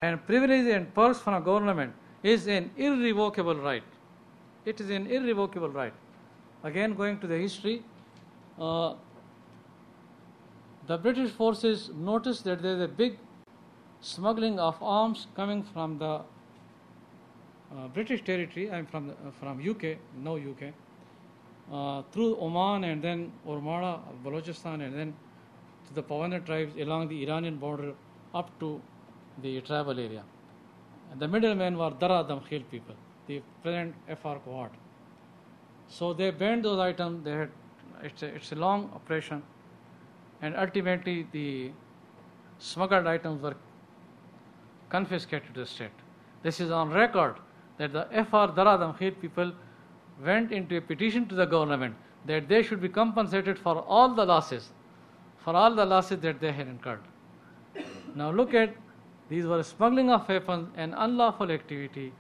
And privilege and perks from a government is an irrevocable right. It is an irrevocable right. Again, going to the history, the British forces noticed that there is a big smuggling of arms coming from the British territory. I'm from UK, no UK, through Oman and then Ormara, Balochistan, and then to the Pawanda tribes along the Iranian border up to the tribal area. And the middlemen were Dara Damkhil people, the present FR cohort. So they banned those items. They had it's a long operation, and ultimately the smuggled items were confiscated to the state. This is on record that the FR Dara Damkhil people went into a petition to the government that they should be compensated for all the losses that they had incurred. Now look at, these were smuggling of weapons and unlawful activity.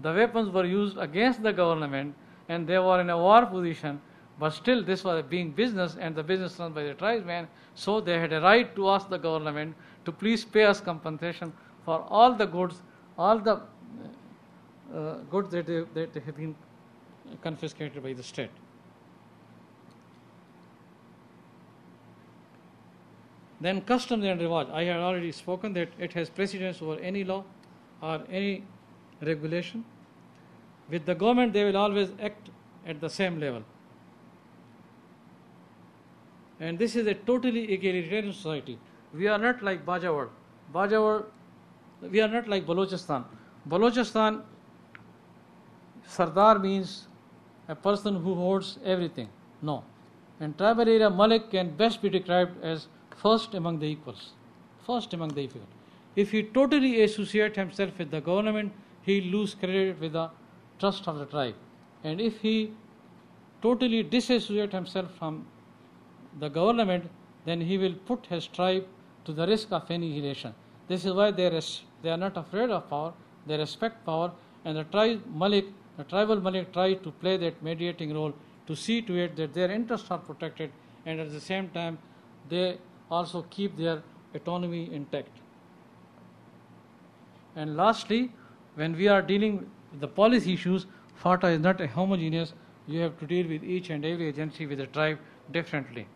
The weapons were used against the government and they were in a war position, but still this was being business and the business run by the tribesmen, so they had a right to ask the government to please pay us compensation for all the goods, goods that have been confiscated by the state. Then customs and rewaj. I had already spoken that it has precedence over any law or any regulation. With the government, they will always act at the same level. And this is a totally egalitarian society. We are not like Bajawar. We are not like Balochistan. Balochistan, Sardar means a person who holds everything. No. In tribal area, Malik can best be described as first among the equals. First among the equals. If he totally associates himself with the government, he will lose credit with the trust of the tribe. And if he totally disassociates himself from the government, then he will put his tribe to the risk of annihilation. This is why they are not afraid of power, they respect power, and the tribal Malik tries to play that mediating role to see to it that their interests are protected, and at the same time they also keep their autonomy intact. And lastly, when we are dealing with the policy issues, FATA is not a homogeneous. You have to deal with each and every agency with the tribe differently.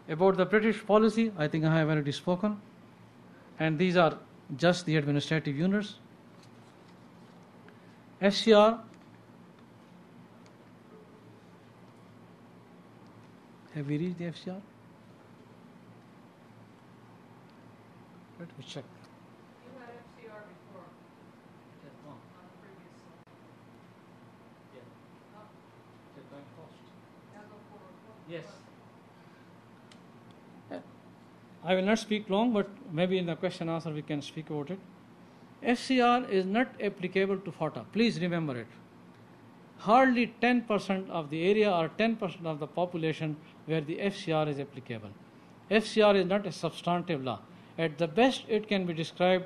About the British policy, I think I have already spoken, and these are just the administrative units. FCR, have we reached the FCR? Let me check. You had FCR before. It has gone. On the previous slide. Yeah. Oh, It is going fast. now go forward. Yes. I will not speak long, but maybe in the question answer we can speak about it. FCR is not applicable to FATA. Please remember it. Hardly 10% of the area or 10% of the population where the FCR is applicable. FCR is not a substantive law. At the best, it can be described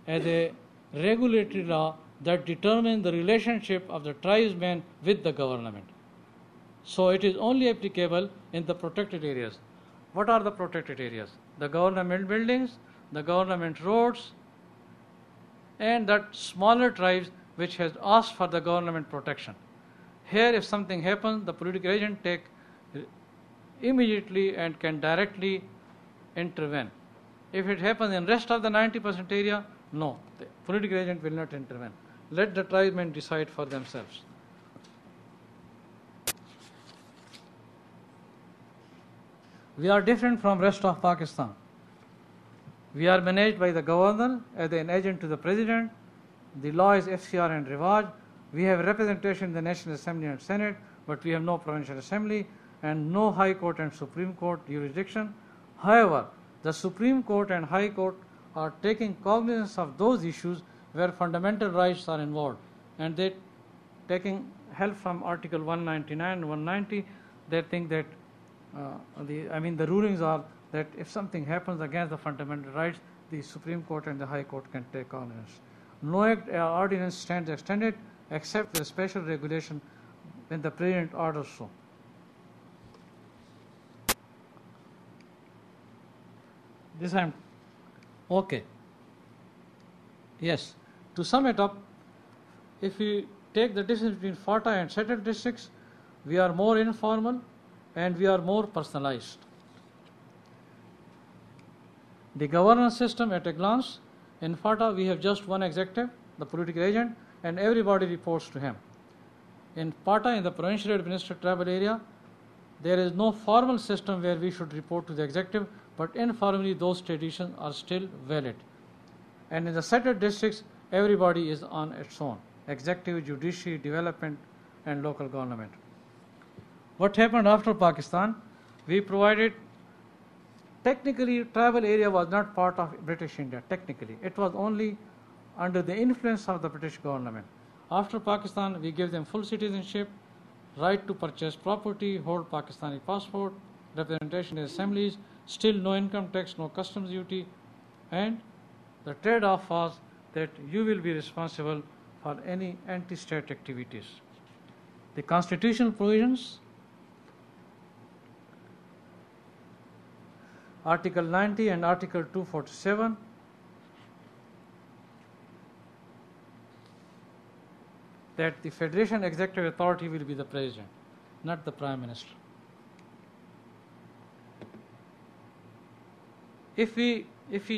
as a regulatory law that determines the relationship of the tribesmen with the government. So it is only applicable in the protected areas. What are the protected areas? The government buildings, the government roads, and that smaller tribes which has asked for the government protection. Here, if something happens, the political agent take immediately and can directly intervene. If it happens in rest of the 90% area, no, the political agent will not intervene. Let the tribesmen decide for themselves. We are different from rest of Pakistan. We are managed by the governor as an agent to the president. The law is FCR and Rivaj. We have representation in the National Assembly and Senate, but we have no provincial assembly and no High Court and Supreme Court jurisdiction. However, the Supreme Court and High Court are taking cognizance of those issues where fundamental rights are involved, and they taking help from Article 199 and 190. They think that the rulings are that if something happens against the fundamental rights, the Supreme Court and the High Court can take cognizance. No act or ordinance stands extended except with a special regulation when the President orders so. This I'm okay. Yes. To sum it up, if we take the difference between FATA and settled districts, we are more informal and we are more personalized. The governance system at a glance, in FATA we have just one executive, the political agent, and everybody reports to him. In FATA, in the provincially administered tribal area, there is no formal system where we should report to the executive, but informally those traditions are still valid. And in the settled districts, everybody is on its own: executive, judiciary, development, and local government. What happened after Pakistan? We provided, technically, tribal area was not part of British India, technically. It was only under the influence of the British government. After Pakistan, we gave them full citizenship, right to purchase property, hold Pakistani passport, representation in assemblies, still no income tax, no customs duty, and the trade-off was that you will be responsible for any anti-state activities. The constitutional provisions, Article 90 and Article 247, that the Federation Executive Authority will be the President, not the Prime Minister. If we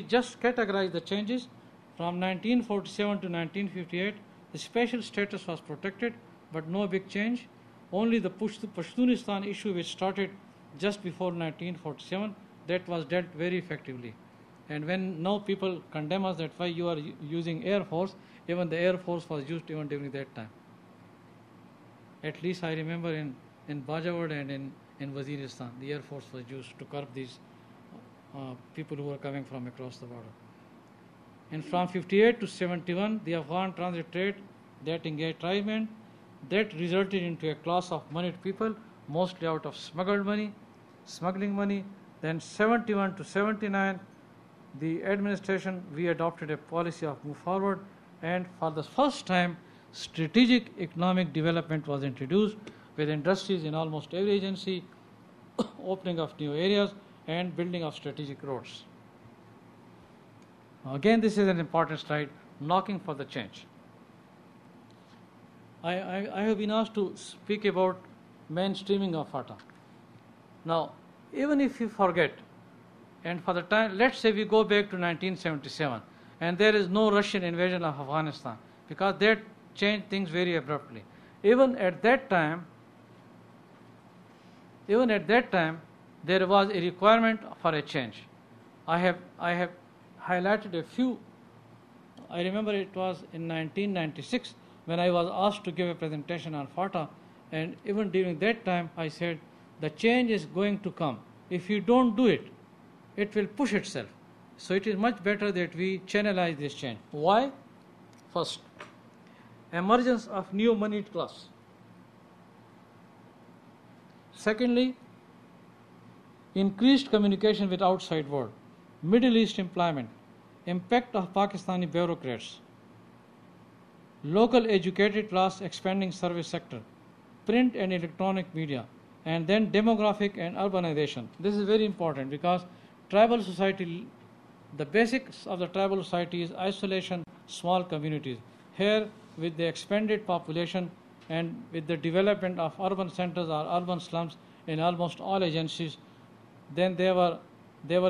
just categorize the changes from 1947 to 1958, the special status was protected, but no big change. Only the Pashtunistan issue, which started just before 1947, that was dealt very effectively. And when now people condemn us that why you are using Air Force, even the Air Force was used even during that time. At least I remember in Bajawad and in Waziristan, the Air Force was used to curb these people who were coming from across the border. And from 58 to 71, the Afghan transit trade that engaged tribesmen, that resulted into a class of moneyed people, mostly out of smuggling money. Then 71 to 79, the administration, we adopted a policy of move forward, and for the first time, strategic economic development was introduced with industries in almost every agency, opening of new areas, and building of strategic roads. Again, this is an important slide, knocking for the change. I have been asked to speak about mainstreaming of FATA. Now, even if you forget, and for the time, let's say we go back to 1977, and there is no Russian invasion of Afghanistan, because that changed things very abruptly. Even at that time, there was a requirement for a change. I have highlighted a few. I remember it was in 1996 when I was asked to give a presentation on FATA, and even during that time I said, the change is going to come. If you don't do it, it will push itself. So it is much better that we channelize this change. Why? First, emergence of new moneyed class. Secondly, increased communication with outside world, Middle East employment, impact of Pakistani bureaucrats, local educated class expanding service sector, print and electronic media, and then demographic and urbanization. This is very important because tribal society, the basics of the tribal society is isolation, small communities. Here, with the expanded population and with the development of urban centers or urban slums in almost all agencies, then there were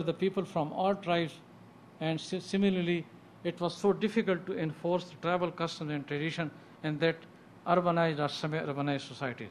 the people from all tribes, and similarly, it was so difficult to enforce the tribal customs and tradition in that urbanized or semi-urbanized societies.